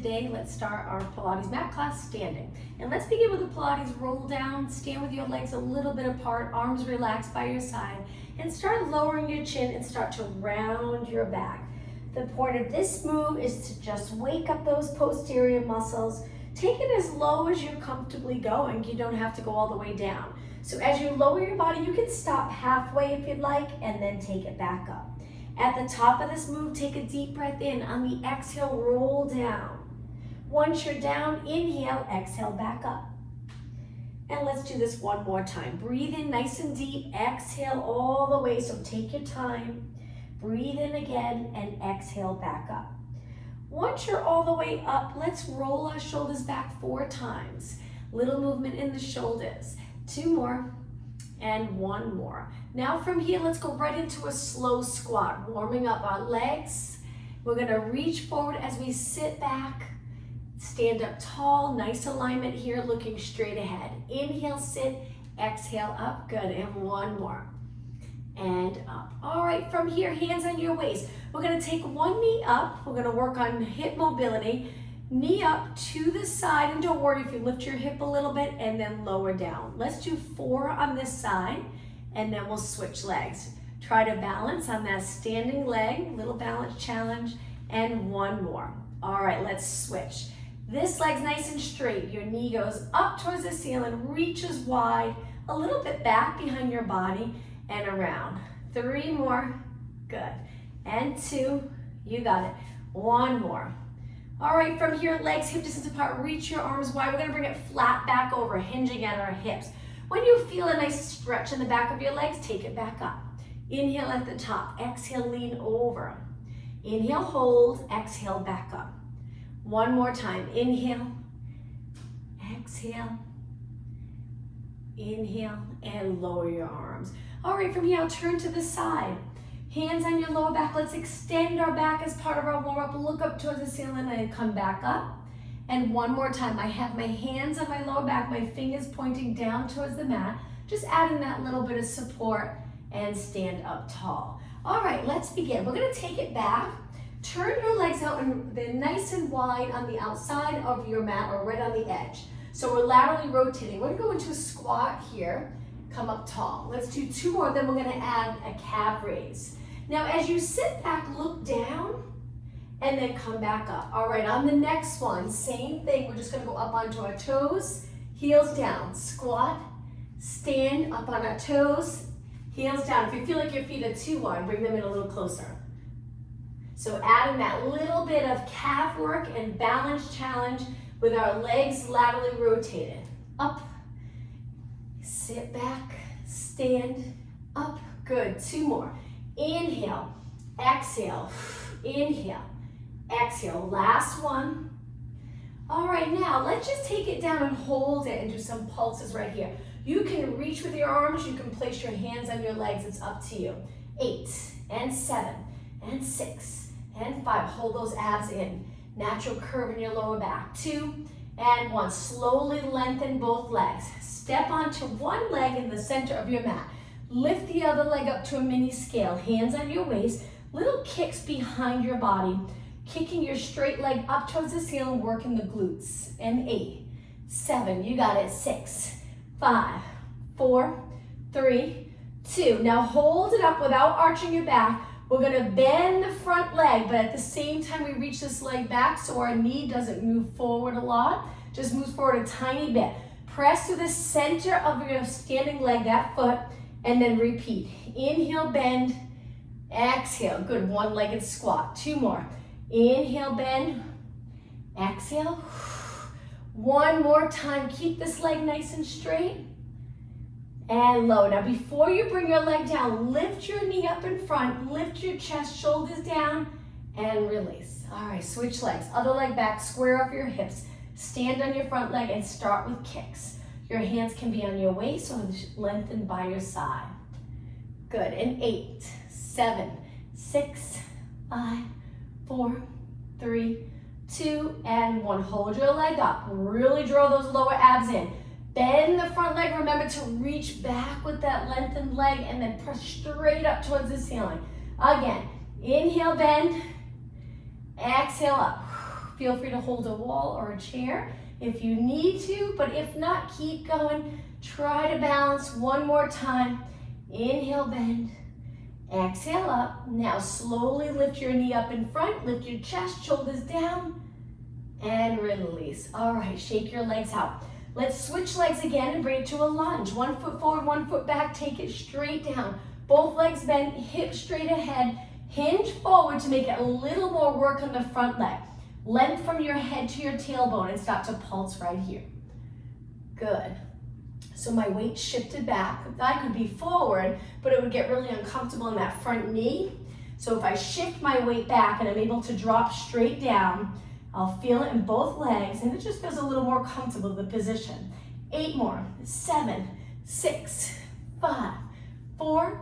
today. Let's start our Pilates mat class standing. And let's begin with the Pilates roll down. Stand with your legs a little bit apart, arms relaxed by your side, and start lowering your chin and start to round your back. The point of this move is to just wake up those posterior muscles. Take it as low as you're comfortably going. You don't have to go all the way down. So as you lower your body, you can stop halfway if you'd like, and then take it back up. At the top of this move, take a deep breath in. On the exhale, roll down. Once you're down, inhale, exhale, back up. And let's do this one more time. Breathe in nice and deep, exhale all the way, so take your time. Breathe in again and exhale back up. Once you're all the way up, let's roll our shoulders back 4 times. Little movement in the shoulders. 2 more. And 1 more. Now from here, let's go right into a slow squat, warming up our legs. We're gonna reach forward as we sit back, stand up tall, nice alignment here, looking straight ahead. Inhale, sit, exhale, up, good, and 1 more. And up. All right, from here, hands on your waist. We're gonna take one knee up, we're gonna work on hip mobility. Knee up to the side, and don't worry if you lift your hip a little bit and then lower down. Let's do 4 on this side, and then we'll switch legs. Try to balance on that standing leg, little balance challenge, and 1 more. All right, let's switch. This leg's nice and straight. Your knee goes up towards the ceiling, reaches wide, a little bit back behind your body, and around. 3 more, good. And 2, you got it. 1 more. All right, from here, legs hip distance apart, reach your arms wide. We're gonna bring it flat back over, hinging at our hips. When you feel a nice stretch in the back of your legs, take it back up. Inhale at the top, exhale, lean over. Inhale, hold, exhale, back up. 1 more time, inhale, exhale, inhale, and lower your arms. All right, from here, I'll turn to the side. Hands on your lower back. Let's extend our back as part of our warm-up. Look up towards the ceiling and come back up. And 1 more time. I have my hands on my lower back, my fingers pointing down towards the mat. Just adding that little bit of support and stand up tall. All right, let's begin. We're gonna take it back. Turn your legs out and they're nice and wide on the outside of your mat or right on the edge. So we're laterally rotating. We're gonna go into a squat here. Come up tall. Let's do 2 more, then we're gonna add a calf raise. Now, as you sit back, look down and then come back up. All right, on the next one, same thing. We're just gonna go up onto our toes, heels down, squat, stand up on our toes, heels down. If you feel like your feet are too wide, bring them in a little closer. So adding that little bit of calf work and balance challenge with our legs laterally rotated. Up, sit back, stand, up, good. 2 more. Inhale, exhale, inhale, exhale. Last one. All right, now let's just take it down and hold it and do some pulses right here. You can reach with your arms, you can place your hands on your legs, it's up to you. 8 and 7 and 6 and 5. Hold those abs in. Natural curve in your lower back. 2 and 1. Slowly lengthen both legs. Step onto one leg in the center of your mat. Lift the other leg up to a mini scale. Hands on your waist. Little kicks behind your body. Kicking your straight leg up towards the ceiling, working the glutes. And 8, 7, you got it. 6, 5, 4, 3, 2. Now hold it up without arching your back. We're gonna bend the front leg, but at the same time we reach this leg back so our knee doesn't move forward a lot. Just moves forward a tiny bit. Press to the center of your standing leg, that foot, and then repeat. Inhale, bend, exhale. Good, one-legged squat. 2 more. Inhale, bend, exhale. 1 more time. Keep this leg nice and straight. And low. Now before you bring your leg down, lift your knee up in front, lift your chest, shoulders down, and release. All right, switch legs. Other leg back, square off your hips. Stand on your front leg and start with kicks. Your hands can be on your waist or lengthened by your side. Good, and 8, 7, 6, 5, 4, 3, 2, and 1. Hold your leg up. Really draw those lower abs in. Bend the front leg. Remember to reach back with that lengthened leg and then press straight up towards the ceiling. Again, inhale, bend, exhale up. Feel free to hold a wall or a chair if you need to, but if not, keep going. Try to balance one more time. Inhale, bend. Exhale up. Now slowly lift your knee up in front, lift your chest, shoulders down, and release. All right, shake your legs out. Let's switch legs again and bring it to a lunge. 1 foot forward, 1 foot back, take it straight down. Both legs bent, hips straight ahead, hinge forward to make it a little more work on the front leg. Length from your head to your tailbone and start to pulse right here. Good. So my weight shifted back. I could be forward, but it would get really uncomfortable in that front knee. So if I shift my weight back and I'm able to drop straight down, I'll feel it in both legs, and it just feels a little more comfortable, the position. 8 more. 7, 6, 5, 4,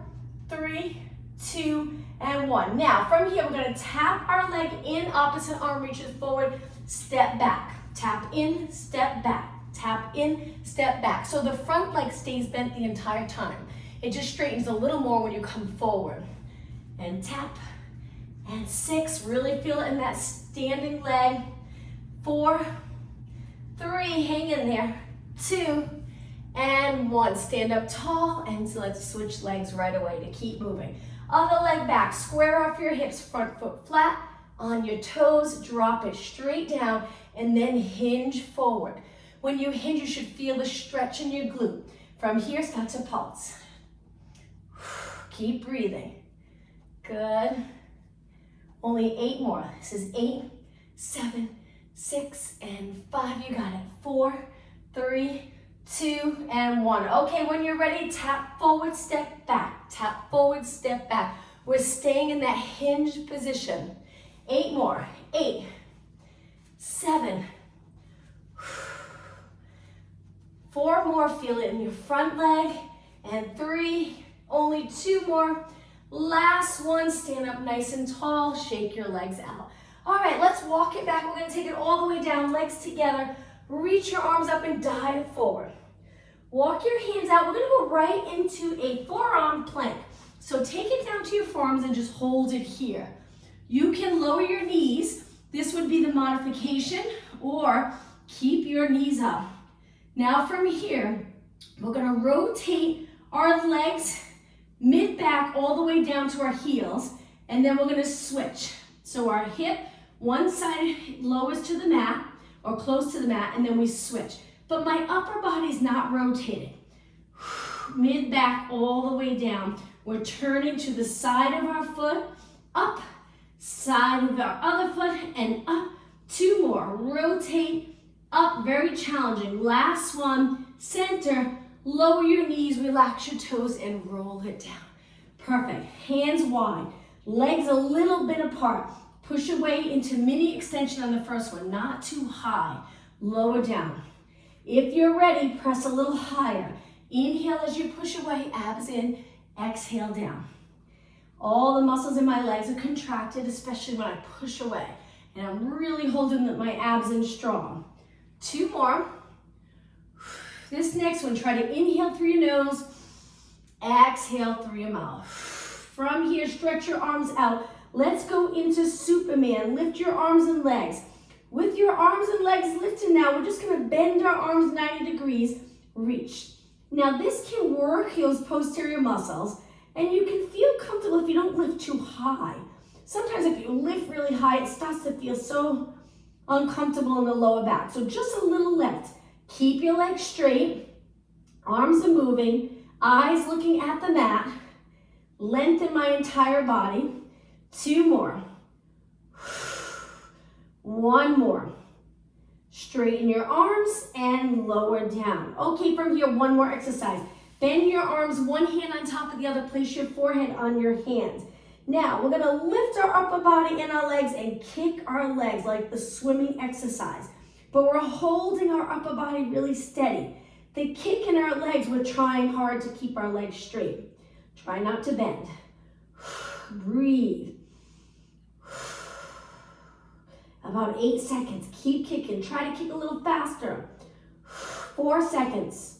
3, 2, and 1. Now, from here, we're going to tap our leg in, opposite arm reaches forward, step back. Tap in, step back. Tap in, step back. So the front leg stays bent the entire time. It just straightens a little more when you come forward. And tap. And 6, really feel it in that standing leg. 4, 3, hang in there. 2, and 1. Stand up tall, and let's switch legs right away to keep moving. Other leg back, square off your hips, front foot flat. On your toes, drop it straight down, and then hinge forward. When you hinge, you should feel the stretch in your glute. From here, start to pulse. Keep breathing. Good. Only 8 more. This is 8, 7, 6, and 5. You got it. 4, 3, 2, and 1. Okay, when you're ready, tap forward, step back. Tap forward, step back. We're staying in that hinge position. 8 more. 8, 7, 4 more. Feel it in your front leg. And 3, only 2 more. Last one, stand up nice and tall, shake your legs out. All right, let's walk it back. We're gonna take it all the way down, legs together. Reach your arms up and dive forward. Walk your hands out. We're gonna go right into a forearm plank. So take it down to your forearms and just hold it here. You can lower your knees. This would be the modification, or keep your knees up. Now from here, we're gonna rotate our legs mid-back all the way down to our heels, and then we're gonna switch. So our hip, one side lowers to the mat, or close to the mat, and then we switch. But my upper body's not rotating. Mid-back all the way down. We're turning to the side of our foot, up, side of our other foot, and up. 2 more, rotate, up, very challenging. Last one, center. Lower your knees, relax your toes, and roll it down. Perfect. Hands wide, legs a little bit apart. Push away into mini extension on the first one, not too high. Lower down. If you're ready, press a little higher. Inhale as you push away, abs in, exhale down. All the muscles in my legs are contracted, especially when I push away. And I'm really holding my abs in strong. 2 more. This next one, try to inhale through your nose, exhale through your mouth. From here, stretch your arms out. Let's go into Superman. Lift your arms and legs. With your arms and legs lifted now, we're just gonna bend our arms 90 degrees, reach. Now this can work those posterior muscles, and you can feel comfortable if you don't lift too high. Sometimes if you lift really high, it starts to feel so uncomfortable in the lower back. So just a little lift. Keep your legs straight, arms are moving, eyes looking at the mat, lengthen my entire body. 2 more. 1 more. Straighten your arms and lower down. Okay, from here, 1 more exercise. Bend your arms, one hand on top of the other, place your forehead on your hands. Now, we're gonna lift our upper body and our legs and kick our legs like the swimming exercise. But we're holding our upper body really steady. The kick in our legs, we're trying hard to keep our legs straight. Try not to bend. Breathe. About 8 seconds. Keep kicking. Try to kick a little faster. 4 seconds.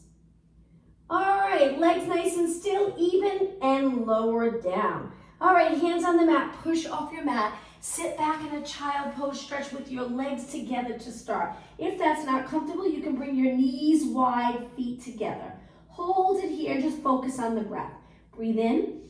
All right, legs nice and still, even, and lower down. All right, hands on the mat. Push off your mat Sit back in a child pose stretch with your legs together to start. If that's not comfortable, you can bring your knees wide, feet together. Hold it here, just focus on the breath. Breathe in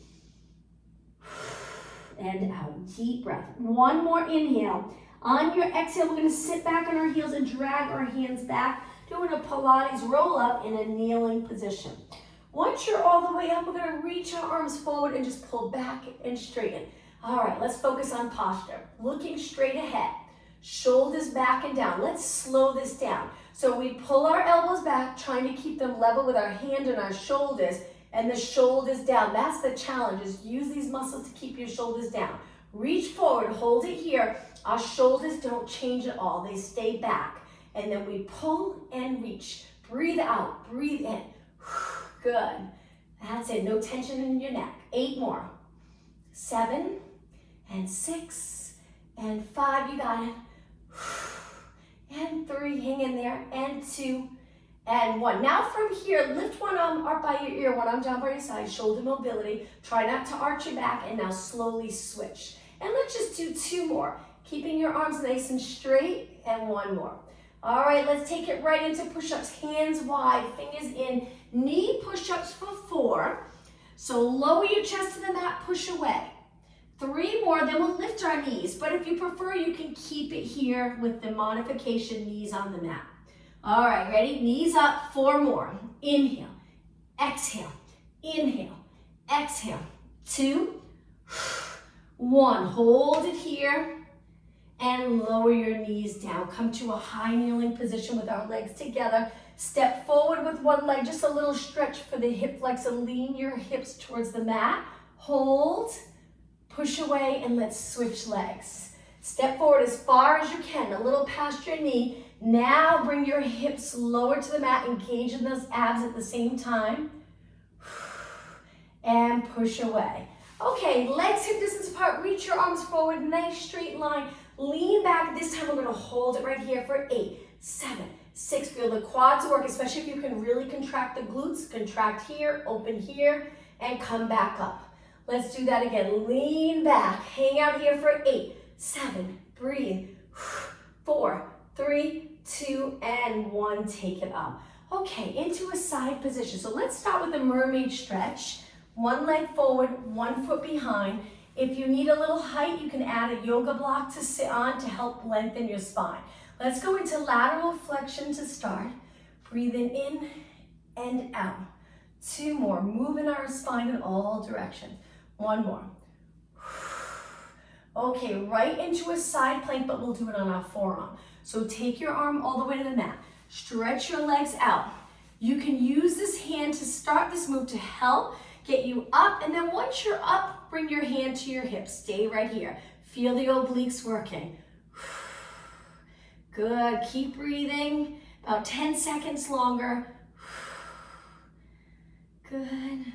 and out, deep breath. One more inhale. On your exhale, we're gonna sit back on our heels and drag our hands back, doing a Pilates roll up in a kneeling position. Once you're all the way up, we're gonna reach our arms forward and just pull back and straighten. All right, let's focus on posture. Looking straight ahead, shoulders back and down. Let's slow this down. So we pull our elbows back, trying to keep them level with our hand and our shoulders, and the shoulders down. That's the challenge, is use these muscles to keep your shoulders down. Reach forward, hold it here. Our shoulders don't change at all, they stay back. And then we pull and reach. Breathe out, breathe in. Good. That's it, no tension in your neck. 8 more. 7 and 6 and 5, you got it. And 3, hang in there, and 2 and 1. Now from here, lift one arm up by your ear, one arm down by your side, shoulder mobility. Try not to arch your back, and now slowly switch. And let's just do 2 more, keeping your arms nice and straight, and 1 more. All right, let's take it right into push-ups, hands wide, fingers in, knee push-ups for 4. So lower your chest to the mat, push away. 3 more, then we'll lift our knees. But if you prefer, you can keep it here with the modification, knees on the mat. All right, ready? Knees up, 4 more. Inhale, exhale, inhale, exhale. 2, 1. Hold it here and lower your knees down. Come to a high kneeling position with our legs together. Step forward with one leg, just a little stretch for the hip flexor. Lean your hips towards the mat. Hold, push away, and let's switch legs. Step forward as far as you can, a little past your knee. Now bring your hips lower to the mat, engage in those abs at the same time. And push away. Okay, legs hip distance apart, reach your arms forward, nice straight line. Lean back, this time we're gonna hold it right here for 8, 7, 6. Feel the quads work, especially if you can really contract the glutes. Contract here, open here, and come back up. Let's do that again. Lean back, hang out here for 8, 7, breathe. 4, 3, 2, and 1, take it up. Okay, into a side position. So let's start with a mermaid stretch. One leg forward, 1 foot behind. If you need a little height, you can add a yoga block to sit on to help lengthen your spine. Let's go into lateral flexion to start. Breathing in and out. 2 more, moving our spine in all directions. 1 more. Okay, right into a side plank, but we'll do it on our forearm. So take your arm all the way to the mat. Stretch your legs out. You can use this hand to start this move to help get you up, and then once you're up, bring your hand to your hip. Stay right here. Feel the obliques working. Good, keep breathing. About 10 seconds longer. Good.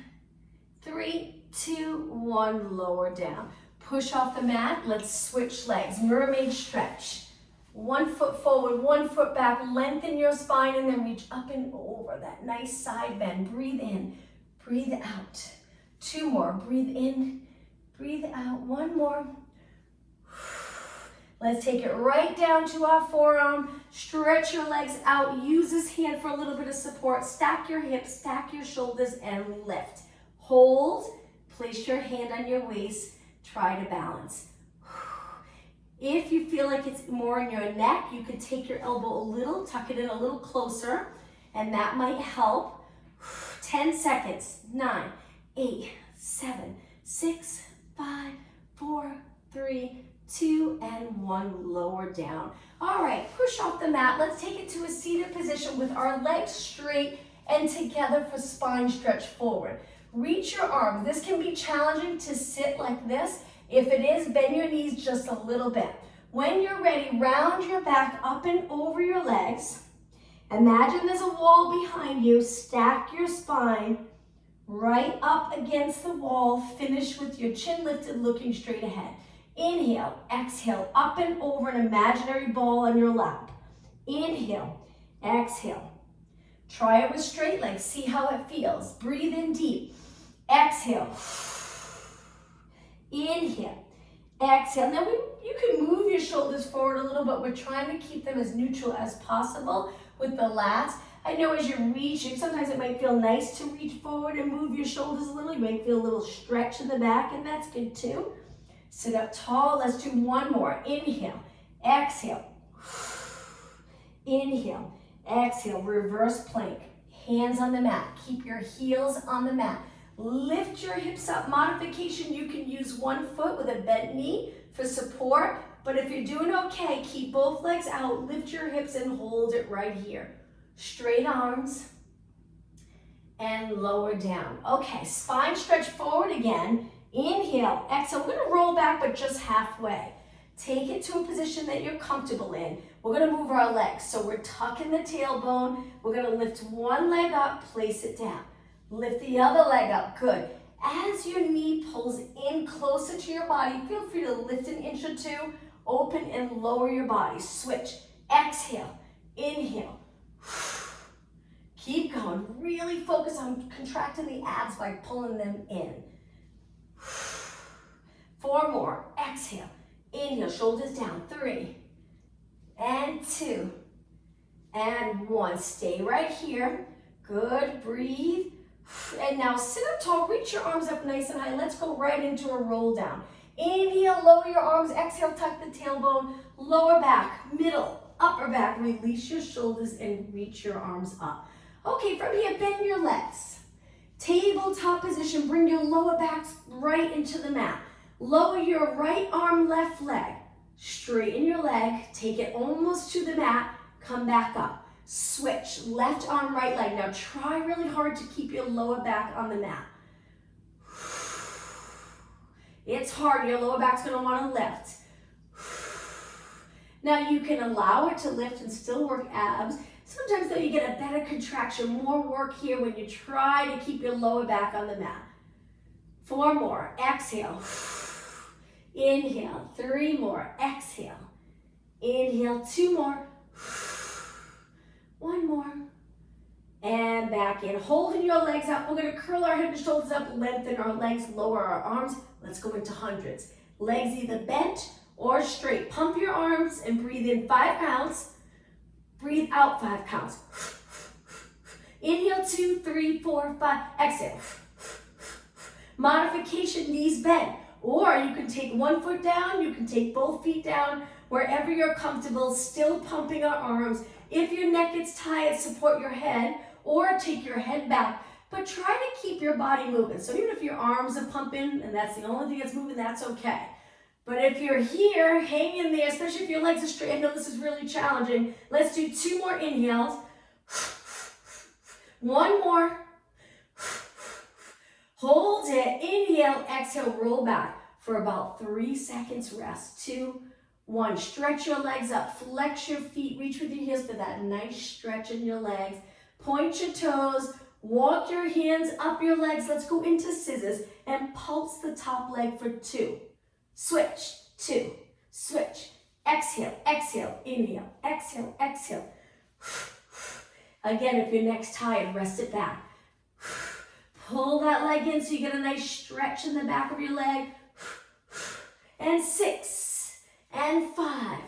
3, 2, 1, lower down. Push off the mat, let's switch legs. Mermaid stretch. 1 foot forward, 1 foot back. Lengthen your spine and then reach up and over. That nice side bend. Breathe in. Breathe out. 2 more. Breathe in. Breathe out. 1 more. Let's take it right down to our forearm. Stretch your legs out. Use this hand for a little bit of support. Stack your hips, stack your shoulders, and lift. Hold. Place your hand on your waist. Try to balance. If you feel like it's more in your neck, you can take your elbow a little, tuck it in a little closer, and that might help. 10 seconds. 9, 8, 7, 6, 5, 4, 3, 2, and 1. Lower down. All right, push off the mat. Let's take it to a seated position with our legs straight and together for spine stretch forward. Reach your arms. This can be challenging to sit like this. If it is, bend your knees just a little bit. When you're ready, round your back up and over your legs. Imagine there's a wall behind you. Stack your spine right up against the wall. Finish with your chin lifted, looking straight ahead. Inhale, exhale, up and over an imaginary ball on your lap. Inhale, exhale. Try it with straight legs. See how it feels. Breathe in deep. Exhale. Inhale. Exhale. Now you can move your shoulders forward a little, but we're trying to keep them as neutral as possible with the lats. I know as you're reaching, sometimes it might feel nice to reach forward and move your shoulders a little. You might feel a little stretch in the back, and that's good too. Sit up tall. Let's do one more. Inhale. Exhale. Inhale. Exhale. Reverse plank. Hands on the mat. Keep your heels on the mat. Lift your hips up. Modification, you can use one foot with a bent knee for support. But if you're doing okay, keep both legs out. Lift your hips and hold it right here. Straight arms and lower down. Okay, spine stretch forward again. Inhale, exhale. We're gonna roll back, but just halfway. Take it to a position that you're comfortable in. We're gonna move our legs. So we're tucking the tailbone. We're gonna lift one leg up, place it down. Lift the other leg up, good. As your knee pulls in closer to your body, feel free to lift an inch or two, open and lower your body. Switch, exhale, inhale. Keep going, really focus on contracting the abs by pulling them in. 4 more, exhale, inhale, shoulders down, 3, and 2, and 1. Stay right here, good, breathe. And now sit up tall, reach your arms up nice and high. Let's go right into a roll down. Inhale, lower your arms, exhale, tuck the tailbone, lower back, middle, upper back. Release your shoulders and reach your arms up. Okay, from here, bend your legs. Tabletop position, bring your lower back right into the mat. Lower your right arm, left leg. Straighten your leg, take it almost to the mat, come back up. Switch, left arm, right leg. Now try really hard to keep your lower back on the mat. It's hard, your lower back's gonna wanna lift. Now you can allow it to lift and still work abs. Sometimes though you get a better contraction, more work here when you try to keep your lower back on the mat. 4 more, exhale. Inhale, 3 more, exhale. Inhale, 2 more. 1 more. And back in. Holding your legs up. We're going to curl our head and shoulders up, lengthen our legs, lower our arms. Let's go into hundreds. Legs either bent or straight. Pump your arms and breathe in 5 counts. Breathe out 5 counts. Inhale, 2, 3, 4, 5. Exhale. Modification, knees bent. Or you can take 1 foot down. You can take both feet down. Wherever you're comfortable, still pumping our arms. If your neck gets tired, support your head or take your head back, but try to keep your body moving. So even if your arms are pumping and that's the only thing that's moving, that's okay. But if you're here, hang in there, especially if your legs are straight. I know this is really challenging. Let's do 2 more inhales. 1 more. Hold it. Inhale, exhale, roll back for about 3 seconds. Rest. 2, 1. Stretch your legs up. Flex your feet. Reach with your heels for that nice stretch in your legs. Point your toes. Walk your hands up your legs. Let's go into scissors and pulse the top leg for 2. Switch. 2. Switch. Exhale. Exhale. Inhale. Exhale. Exhale. Again, if your neck's tired, rest it back. Pull that leg in so you get a nice stretch in the back of your leg. And 6, and 5,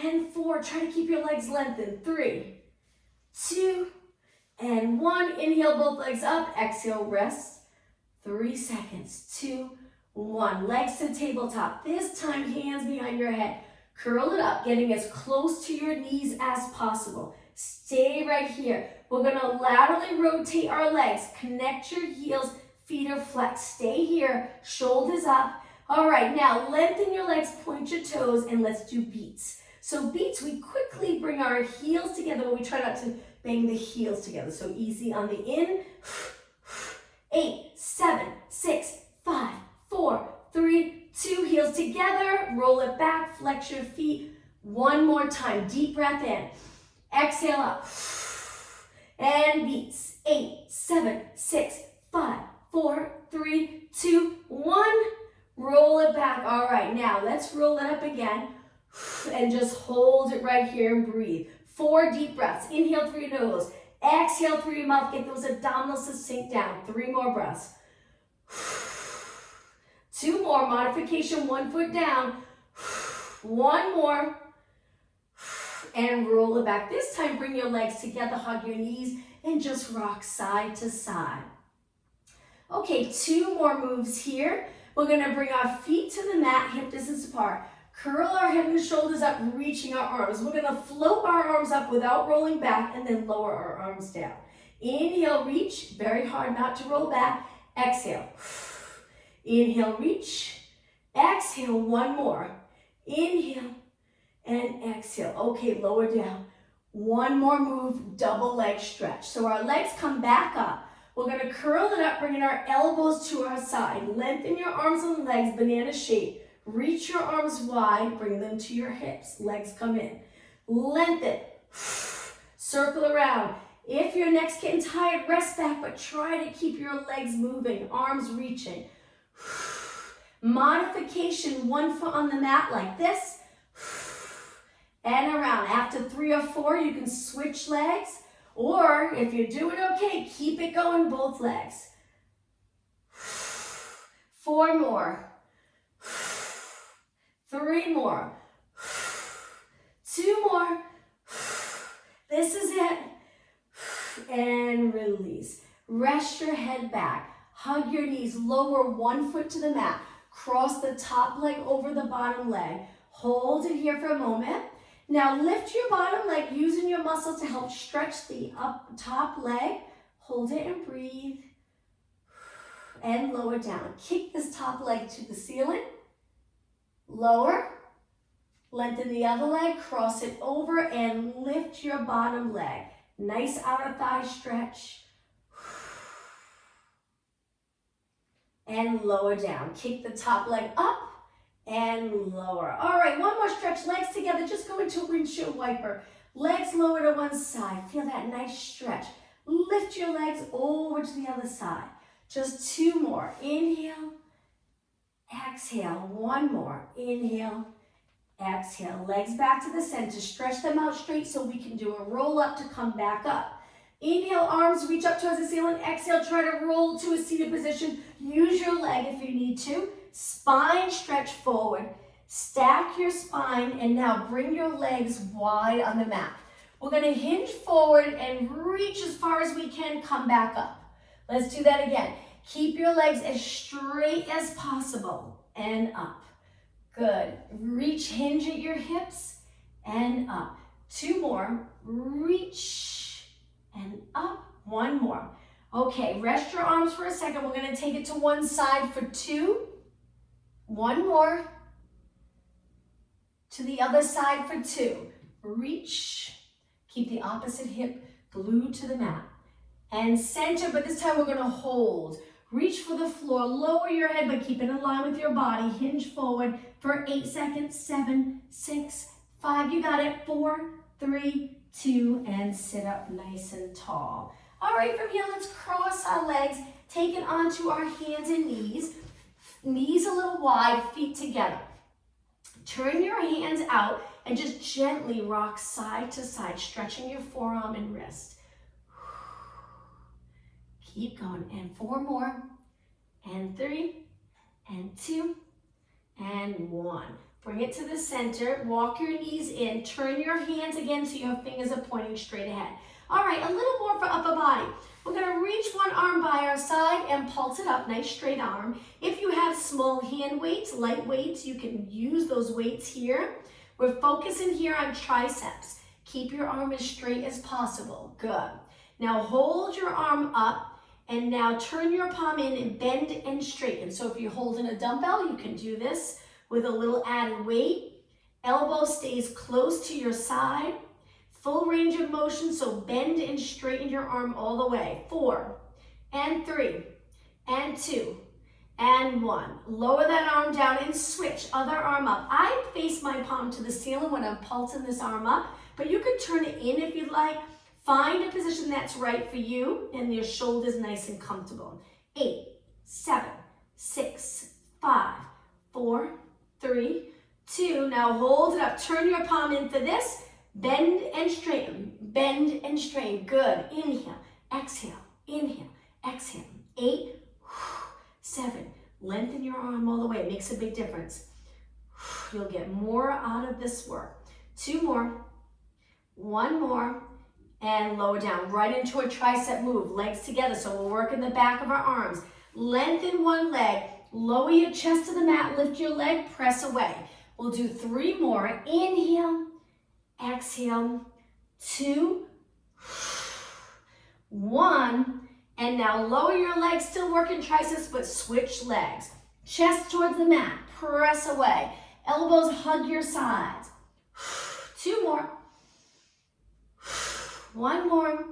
and 4. Try to keep your legs lengthened. 3, 2, and 1. Inhale, both legs up. Exhale, rest. 3 seconds. 2, 1. Legs to tabletop. This time, hands behind your head. Curl it up, getting as close to your knees as possible. Stay right here. We're going to laterally rotate our legs. Connect your heels. Feet are flexed. Stay here. Shoulders up. All right, now lengthen your legs, point your toes, and let's do beats. So beats, we quickly bring our heels together, but we try not to bang the heels together. So easy on the in. 8, 7, 6, 5, 4, 3, 2. Heels together. Roll it back. Flex your feet. 1 more time. Deep breath in. Exhale up. And beats. 8, 7, 6, 5, 4, 3, 2, 1. Roll it back. All right, now let's roll it up again and just hold it right here and breathe. 4 deep breaths. Inhale through your nose. Exhale through your mouth. Get those abdominals to sink down. 3 more breaths. 2 more, modification, 1 foot down. 1 more. And roll it back. This time, bring your legs together, hug your knees, and just rock side to side. Okay, 2 more moves here. We're gonna bring our feet to the mat, hip distance apart. Curl our head and shoulders up, reaching our arms. We're gonna float our arms up without rolling back and then lower our arms down. Inhale, reach, very hard not to roll back. Exhale. Inhale, reach. Exhale, 1 more. Inhale and exhale. Okay, lower down. 1 more move, double leg stretch. So our legs come back up. We're gonna curl it up, bringing our elbows to our side. Lengthen your arms and legs, banana shape. Reach your arms wide, bring them to your hips. Legs come in. Lengthen. Circle around. If your neck's getting tired, rest back, but try to keep your legs moving, arms reaching. Modification, 1 foot on the mat like this. And around. After 3 or 4, you can switch legs. Or if you're doing okay, keep it going, both legs. 4 more. 3 more. 2 more. This is it. And release. Rest your head back. Hug your knees. Lower 1 foot to the mat. Cross the top leg over the bottom leg. Hold it here for a moment. Now lift your bottom leg using your muscles to help stretch the top leg. Hold it and breathe. And lower down. Kick this top leg to the ceiling. Lower. Lengthen the other leg. Cross it over and lift your bottom leg. Nice outer thigh stretch. And lower down. Kick the top leg up and lower. All right, 1 more stretch. Legs together. Just go into windshield wiper. Legs lower to one side. Feel that nice stretch. Lift your legs over to the other side. Just 2 more. Inhale. Exhale. 1 more. Inhale. Exhale. Legs back to the center. Stretch them out straight so we can do a roll up to come back up. Inhale, arms reach up towards the ceiling. Exhale, try to roll to a seated position. Use your leg if you need to. Spine stretch forward. Stack your spine and now bring your legs wide on the mat. We're going to hinge forward and reach as far as we can. Come back up. Let's do that again. Keep your legs as straight as possible and up. Good. Reach, hinge at your hips and up. 2 more. Reach and up. 1 more. Okay, rest your arms for a second. We're going to take it to one side for 2. 1 more. To the other side for 2. Reach. Keep the opposite hip glued to the mat. And center, but this time we're going to hold. Reach for the floor. Lower your head, but keep it in line with your body. Hinge forward for 8 seconds. 7, 6, 5. You got it. 4, 3, 2, and sit up nice and tall. All right, from here, let's cross our legs. Take it onto our hands and knees. Knees a little wide, feet together. Turn your hands out and just gently rock side to side, stretching your forearm and wrist. Keep going. And 4 more. And 3. And 2. And 1. Bring it to the center. Walk your knees in. Turn your hands again so your fingers are pointing straight ahead. All right, a little more for upper body. We're going to reach one arm by our side and pulse it up. Nice straight arm. If you have small hand weights, light weights, you can use those weights here. We're focusing here on triceps. Keep your arm as straight as possible. Good. Now hold your arm up. And now turn your palm in and bend and straighten. So if you're holding a dumbbell, you can do this with a little added weight. Elbow stays close to your side. Full range of motion, so bend and straighten your arm all the way. 4, and 3, and 2, and 1. Lower that arm down and switch. Other arm up. I face my palm to the ceiling when I'm pulsing this arm up, but you could turn it in if you'd like. Find a position that's right for you and your shoulders nice and comfortable. 8, 7, 6, 5, 4, 3, 2. Now hold it up. Turn your palm in for this. Bend and straighten. Bend and straighten. Good. Inhale. Exhale. Inhale. Exhale. 8, 7. Lengthen your arm all the way. It makes a big difference. You'll get more out of this work. 2 more. 1 more. And lower down. Right into a tricep move. Legs together. So we're working the back of our arms. Lengthen one leg. Lower your chest to the mat. Lift your leg. Press away. We'll do 3 more. Inhale. Exhale. 2. 1. And now lower your legs, still working triceps, but switch legs. Chest towards the mat, press away. Elbows hug your sides. 2 more. 1 more.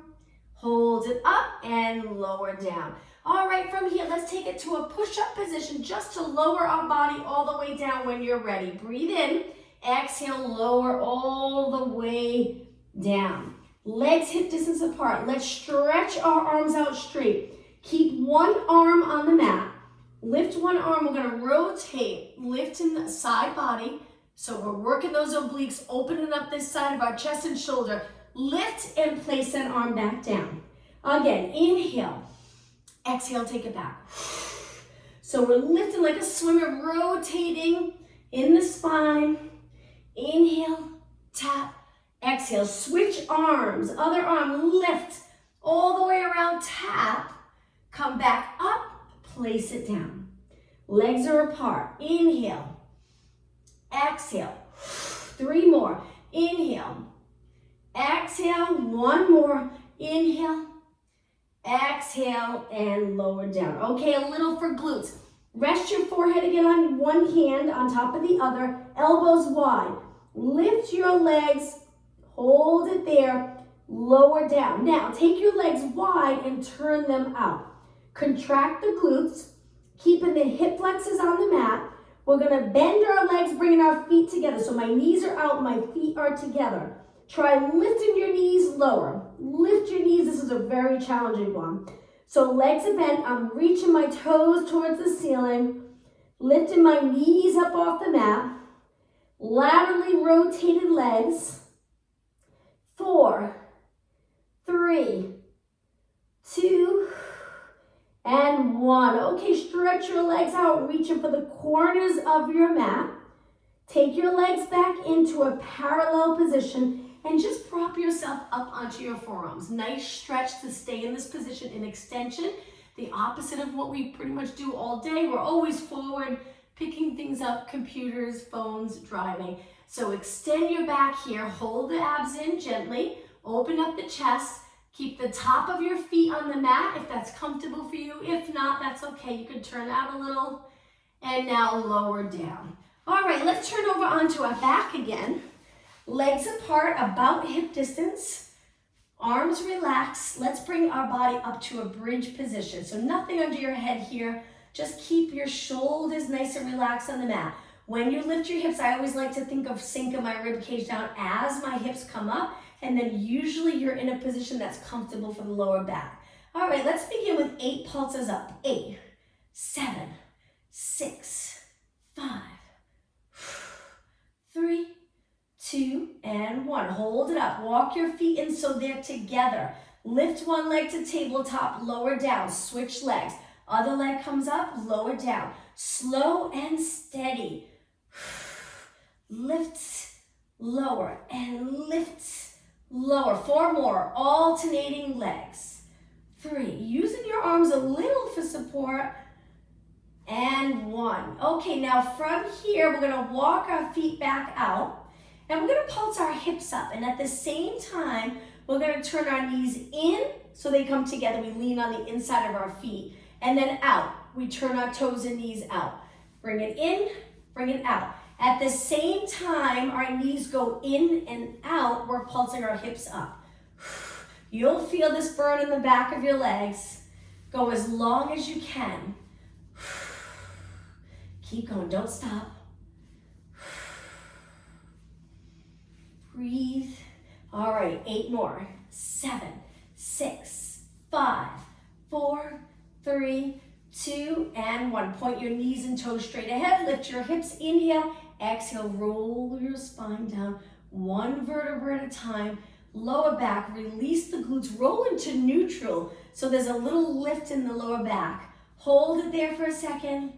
Hold it up and lower down. All right, from here, let's take it to a push-up position just to lower our body all the way down when you're ready. Breathe in, exhale, lower all the way down. Legs hip distance apart. Let's stretch our arms out straight. Keep one arm on the mat. Lift one arm. We're going to rotate, lifting the side body. So we're working those obliques, opening up this side of our chest and shoulder. Lift and place that arm back down. Again, inhale. Exhale, take it back. So we're lifting like a swimmer, rotating in the spine. Inhale, tap. Exhale, switch arms, other arm, lift all the way around, tap, come back up, place it down. Legs are apart, inhale, exhale, 3 more, inhale, exhale, 1 more, inhale, exhale, and lower down. Okay, a little for glutes. Rest your forehead again on one hand on top of the other, elbows wide. Lift your legs. Hold it there, lower down. Now, take your legs wide and turn them out. Contract the glutes, keeping the hip flexors on the mat. We're gonna bend our legs, bringing our feet together. So my knees are out, my feet are together. Try lifting your knees lower. Lift your knees, this is a very challenging one. So legs are bent, I'm reaching my toes towards the ceiling, lifting my knees up off the mat, laterally rotated legs. 4, 3, 2, and 1. Okay, stretch your legs out, reaching for the corners of your mat. Take your legs back into a parallel position and just prop yourself up onto your forearms. Nice stretch to stay in this position in extension. The opposite of what we pretty much do all day. We're always forward, picking things up, computers, phones, driving. So extend your back here, hold the abs in gently, open up the chest, keep the top of your feet on the mat if that's comfortable for you. If not, that's okay. You can turn out a little and now lower down. All right, let's turn over onto our back again. Legs apart, about hip distance, arms relaxed. Let's bring our body up to a bridge position. So nothing under your head here. Just keep your shoulders nice and relaxed on the mat. When you lift your hips, I always like to think of sinking my rib cage down as my hips come up, and then usually you're in a position that's comfortable for the lower back. All right, let's begin with 8 pulses up. 8, 7, 6, 5, 3, 2, and 1. Hold it up. Walk your feet in so they're together. Lift one leg to tabletop, lower down. Switch legs. Other leg comes up, lower down. Slow and steady. Lift, lower, and lift, lower. 4 more, alternating legs. 3, using your arms a little for support. And 1. Okay, now from here, we're gonna walk our feet back out, and we're gonna pulse our hips up. And at the same time, we're gonna turn our knees in so they come together. We lean on the inside of our feet. And then out. We turn our toes and knees out. Bring it in, bring it out. At the same time, our knees go in and out. We're pulsing our hips up. You'll feel this burn in the back of your legs. Go as long as you can. Keep going, don't stop. Breathe. All right, 8 more. 7, 6, 5, 4, 3, 2, and 1. Point your knees and toes straight ahead. Lift your hips. Inhale. Exhale. Roll your spine down. 1 vertebra at a time. Lower back. Release the glutes. Roll into neutral. So there's a little lift in the lower back. Hold it there for a second.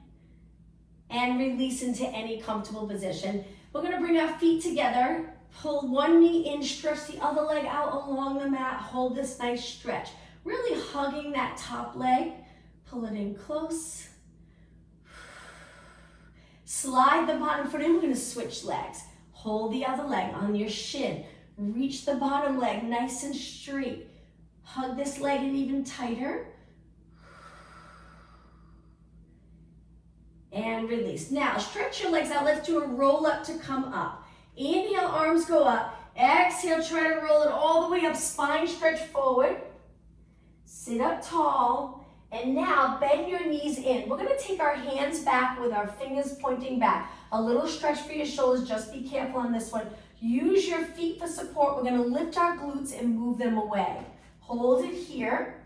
and release into any comfortable position. We're gonna bring our feet together, pull one knee in, stretch the other leg out along the mat, hold this nice stretch. Really hugging that top leg, pull it in close. Slide the bottom foot in, we're gonna switch legs. Hold the other leg on your shin. Reach the bottom leg nice and straight. Hug this leg in even tighter. And release. Now, stretch your legs out. Let's do a roll up to come up. Inhale, arms go up. Exhale, try to roll it all the way up. Spine stretch forward. Sit up tall. And now, bend your knees in. We're gonna take our hands back with our fingers pointing back. A little stretch for your shoulders. Just be careful on this one. Use your feet for support. We're gonna lift our glutes and move them away. Hold it here.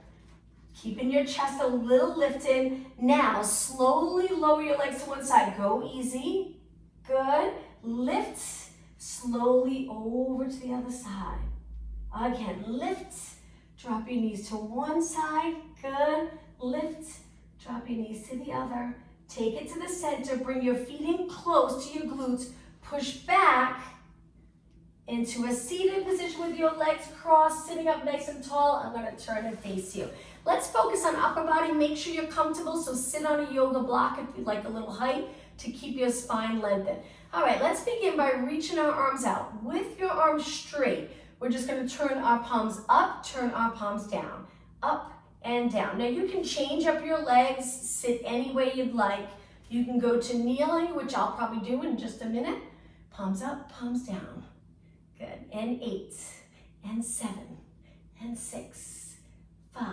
Keeping your chest a little lifted. Now, slowly lower your legs to one side. Go easy. Good. Lift. Slowly over to the other side. Again, lift. Drop your knees to one side. Good. Lift. Drop your knees to the other. Take it to the center. Bring your feet in close to your glutes. Push back into a seated position with your legs crossed, sitting up nice and tall. I'm gonna turn and face you. Let's focus on upper body. Make sure you're comfortable, so sit on a yoga block if you'd like a little height to keep your spine lengthened. All right, let's begin by reaching our arms out. With your arms straight, we're just gonna turn our palms up, turn our palms down, up and down. Now you can change up your legs, sit any way you'd like. You can go to kneeling, which I'll probably do in just a minute. Palms up, palms down. Good, and 8, and 7, and 6, 5,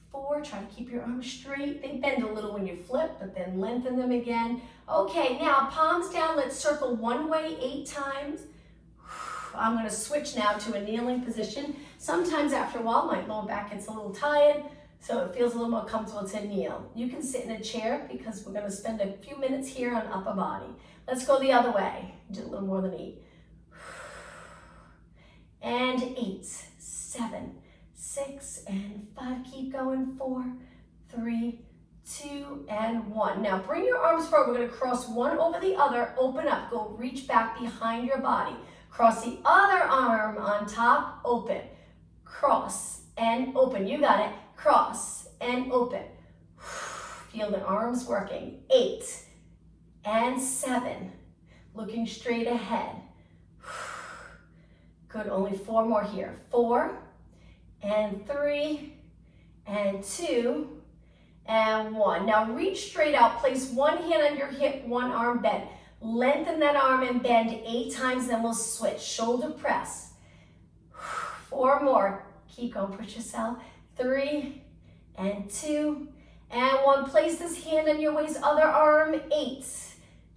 4, try to keep your arms straight. They bend a little when you flip, but then lengthen them again. Okay, now palms down, let's circle one way 8 times. I'm gonna switch now to a kneeling position. Sometimes after a while, my lower back gets a little tired, so it feels a little more comfortable to kneel. You can sit in a chair because we're gonna spend a few minutes here on upper body. Let's go the other way, do a little more than 8. And 8, 7, 6, and 5. Keep going. 4, 3, 2, and 1. Now bring your arms forward. We're going to cross one over the other. Open up. Go reach back behind your body. Cross the other arm on top. Open. Cross and open. You got it. Cross and open. Feel the arms working. 8 and 7. Looking straight ahead. Good, only 4 more here. 4, and 3, and 2, and 1. Now reach straight out. Place one hand on your hip, one arm bent. Lengthen that arm and bend 8 times, then we'll switch. Shoulder press. 4 more. Keep going, push yourself. 3, and 2, and 1. Place this hand on your waist, other arm. 8.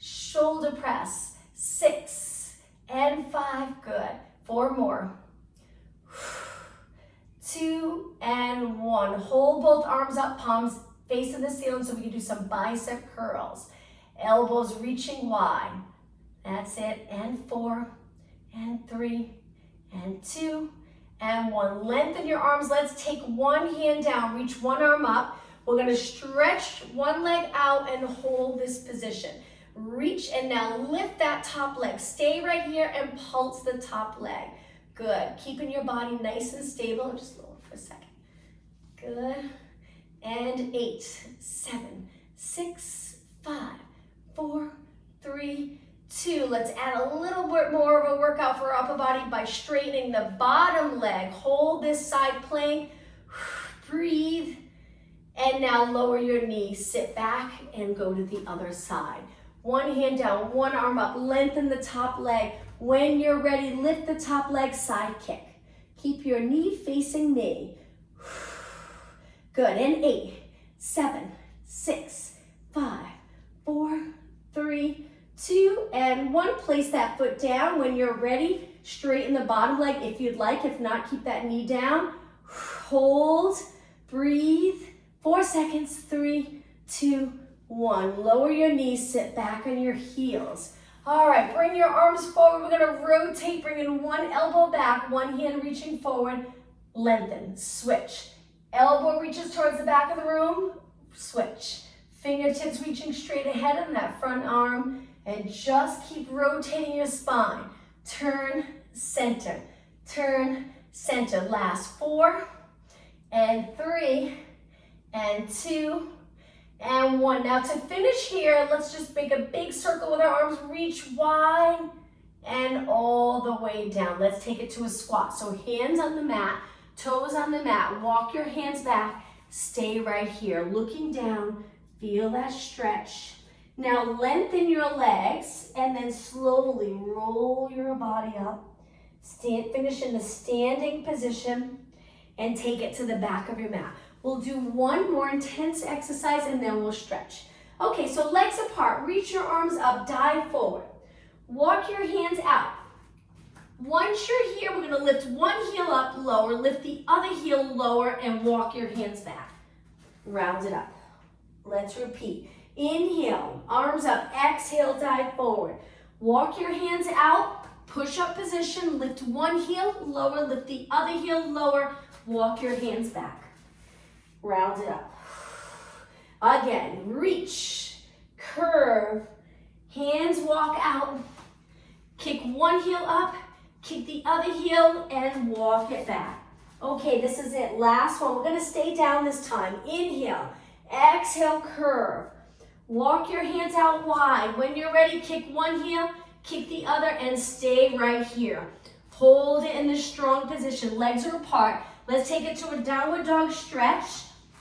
Shoulder press. 6, and 5. Good. 4 more. 2 and 1. Hold both arms up, palms facing the ceiling so we can do some bicep curls. Elbows reaching wide. That's it. And 4 and 3 and 2 and 1. Lengthen your arms. Let's take one hand down. Reach one arm up. We're going to stretch one leg out and hold this position. Reach and now lift that top leg. Stay right here and pulse the top leg. Good. Keeping your body nice and stable. Just lower for a second. Good. And 8, 7, 6, 5, 4, 3, 2. Let's add a little bit more of a workout for our upper body by straightening the bottom leg. Hold this side plank. Breathe. And now lower your knee. Sit back and go to the other side. One hand down, one arm up, lengthen the top leg. When you're ready, lift the top leg, side kick. Keep your knee facing knee. Good, and 8, 7, 6, 5, 4, 3, 2, and 1. Place that foot down. When you're ready, straighten the bottom leg if you'd like. If not, keep that knee down. Hold, breathe. 4 seconds, 3, 2, 1. Lower your knees, sit back on your heels. All right, bring your arms forward. We're gonna rotate, bringing one elbow back, one hand reaching forward, lengthen, switch. Elbow reaches towards the back of the room, switch. Fingertips reaching straight ahead on that front arm, and just keep rotating your spine. Turn, center, turn, center. Last 4 and 3 and 2 and 1. Now to finish here, let's just make a big circle with our arms, reach wide and all the way down. Let's take it to a squat. So hands on the mat, toes on the mat. Walk your hands back, stay right here. Looking down, feel that stretch. Now lengthen your legs and then slowly roll your body up. Finish in the standing position and take it to the back of your mat. We'll do one more intense exercise and then we'll stretch. Okay, so legs apart, reach your arms up, dive forward. Walk your hands out. Once you're here, we're gonna lift one heel up, lower, lift the other heel lower, and walk your hands back. Round it up. Let's repeat. Inhale, arms up, exhale, dive forward. Walk your hands out, push up position, lift one heel, lower, lift the other heel, lower, walk your hands back. Round it up. Again, reach, curve, hands walk out, kick one heel up, kick the other heel, and walk it back. Okay, this is it. Last one. We're gonna stay down this time. Inhale, exhale, curve. Walk your hands out wide. When you're ready, kick one heel, kick the other, and stay right here. Hold it in this strong position. Legs are apart. Let's take it to a downward dog stretch.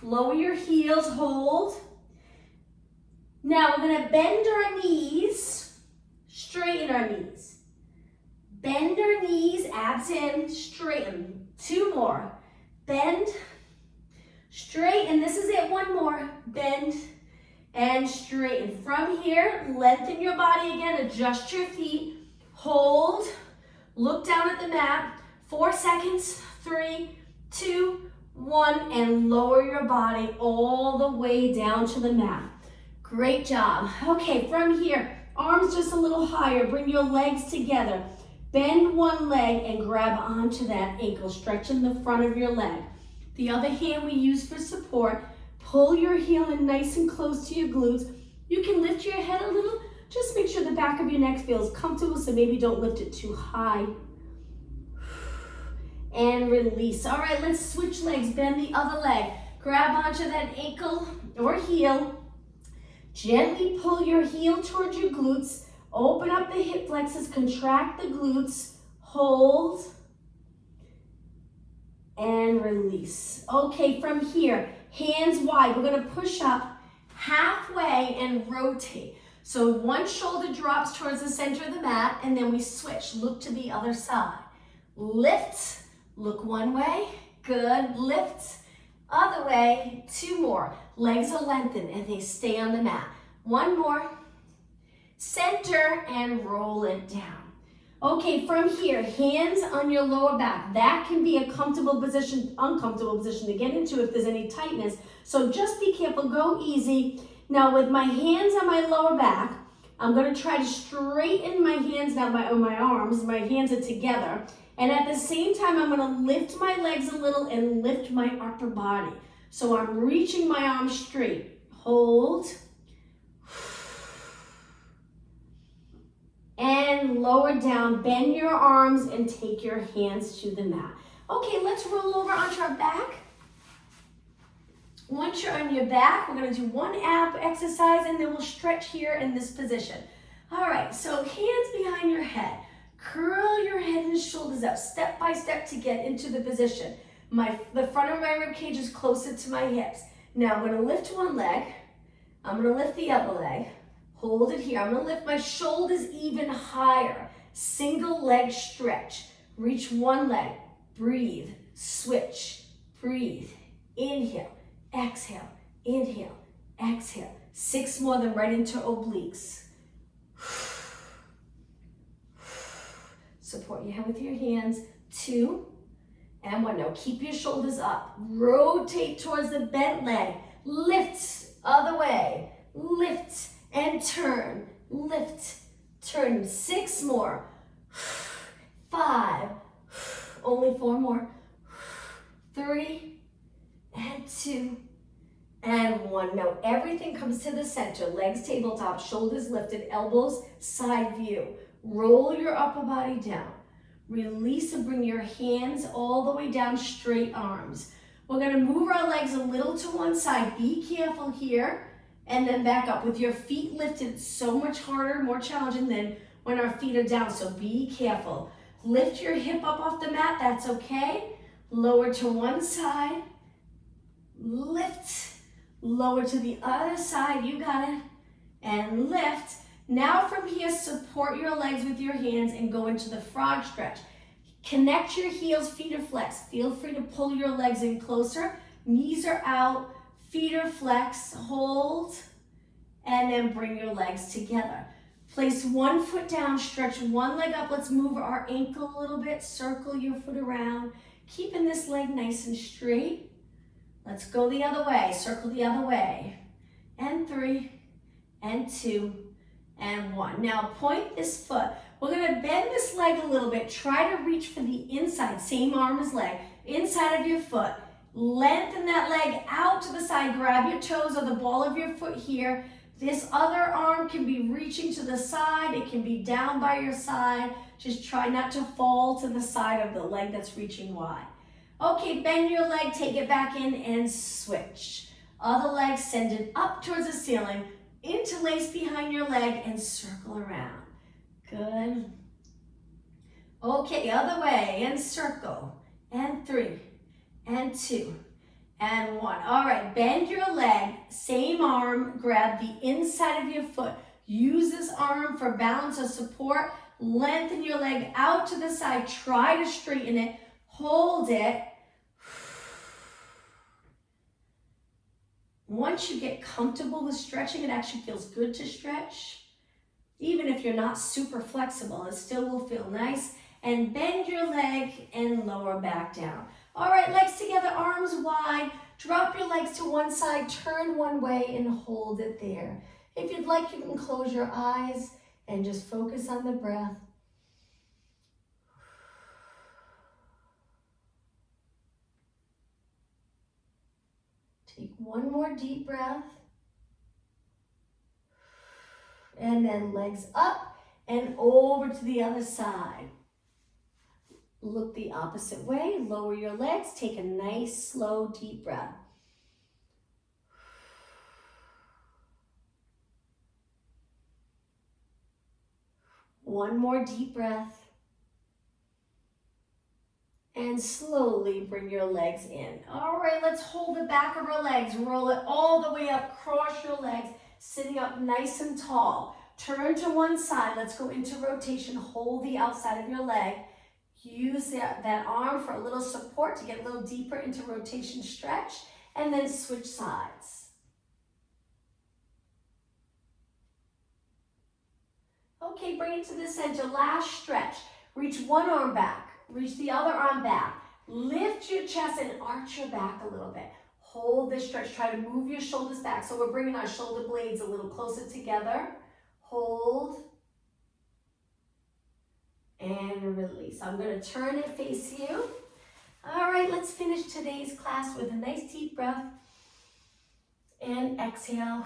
Lower your heels, hold. Now we're gonna bend our knees, straighten our knees. Bend our knees, abs in, straighten. 2 more. Bend, straighten. This is it, 1 more. Bend and straighten. From here, lengthen your body again, adjust your feet, hold, look down at the mat. 4 seconds, 3, 2, 1, and lower your body all the way down to the mat. Great job. Okay, from here, arms just a little higher. Bring your legs together. Bend one leg and grab onto that ankle. Stretching the front of your leg. The other hand we use for support. Pull your heel in nice and close to your glutes. You can lift your head a little. Just make sure the back of your neck feels comfortable, so maybe don't lift it too high. And release. All right, let's switch legs. Bend the other leg. Grab onto that ankle or heel. Gently pull your heel towards your glutes. Open up the hip flexors, contract the glutes. Hold. And release. Okay, from here, hands wide. We're gonna push up halfway and rotate. So one shoulder drops towards the center of the mat, and then we switch. Look to the other side. Lift, look one way, good, lift, other way, 2 more. Legs are lengthened and they stay on the mat. 1 more, center, and roll it down. Okay, from here, hands on your lower back. That can be a comfortable position, uncomfortable position to get into if there's any tightness. So just be careful, go easy. Now with my hands on my lower back, I'm gonna try to straighten my hands now, my arms, my hands are together. And at the same time, I'm gonna lift my legs a little and lift my upper body. So I'm reaching my arms straight. Hold. And lower down, bend your arms and take your hands to the mat. Okay, let's roll over onto our back. Once you're on your back, we're gonna do 1 ab exercise and then we'll stretch here in this position. All right, so hands behind your head. Curl your head and shoulders up, step by step to get into the position. The front of my rib cage is closer to my hips. Now I'm gonna lift one leg. I'm gonna lift the other leg. Hold it here. I'm gonna lift my shoulders even higher. Single leg stretch. Reach one leg. Breathe. Switch. Breathe. Inhale. Exhale. Inhale. Exhale. 6 more, then right into obliques. Support your head with your hands. 2 and 1. Now keep your shoulders up. Rotate towards the bent leg. Lift. Other way. Lift. And turn, lift, turn. 6 more. 5, only 4 more. 3, and 2, And 1. Now everything comes to the center. Legs tabletop, shoulders lifted, elbows side view. Roll your upper body down. Release and bring your hands all the way down, straight arms. We're going to move our legs a little to one side. Be careful here. And then back up with your feet lifted. It's so much harder, more challenging than when our feet are down. So be careful. Lift your hip up off the mat. That's okay. Lower to one side. Lift. Lower to the other side. You got it. And lift. Now from here, support your legs with your hands and go into the frog stretch. Connect your heels, feet are flexed. Feel free to pull your legs in closer. Knees are out, feet are flexed. Hold, and then bring your legs together. Place one foot down, stretch one leg up. Let's move our ankle a little bit. Circle your foot around, keeping this leg nice and straight. Let's go the other way, circle the other way. And 3, and 2, and 1. Now point this foot. We're gonna bend this leg a little bit. Try to reach for the inside, same arm as leg, inside of your foot. Lengthen that leg out to the side. Grab your toes or the ball of your foot here. This other arm can be reaching to the side. It can be down by your side. Just try not to fall to the side of the leg that's reaching wide. Okay, bend your leg, take it back in and switch. Other leg, send it up towards the ceiling. Interlace behind your leg and circle around. Good. Okay, other way and circle. And 3, and 2, and 1. All right, bend your leg, same arm, grab the inside of your foot. Use this arm for balance or support. Lengthen your leg out to the side. Try to straighten it. Hold it. Once you get comfortable with stretching, it actually feels good to stretch. Even if you're not super flexible, it still will feel nice. And bend your leg and lower back down. All right, legs together, arms wide. Drop your legs to one side, turn one way and hold it there. If you'd like, you can close your eyes and just focus on the breath. Take one more deep breath. And then legs up and over to the other side. Look the opposite way. Lower your legs. Take a nice, slow, deep breath. One more deep breath. And slowly bring your legs in. All right, let's hold the back of our legs. Roll it all the way up. Cross your legs. Sitting up nice and tall. Turn to one side. Let's go into rotation. Hold the outside of your leg. Use that arm for a little support to get a little deeper into rotation stretch. And then switch sides. Okay, bring it to the center. Last stretch. Reach one arm back. Reach the other arm back. Lift your chest and arch your back a little bit. Hold this stretch. Try to move your shoulders back. So we're bringing our shoulder blades a little closer together. Hold. And release. I'm going to turn and face you. All right, let's finish today's class with a nice deep breath. And exhale.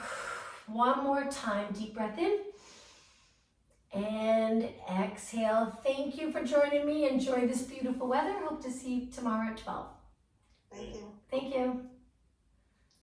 One more time. Deep breath in. And exhale. Thank you for joining me. Enjoy this beautiful weather. Hope to see you tomorrow at 12. Thank you. Thank you.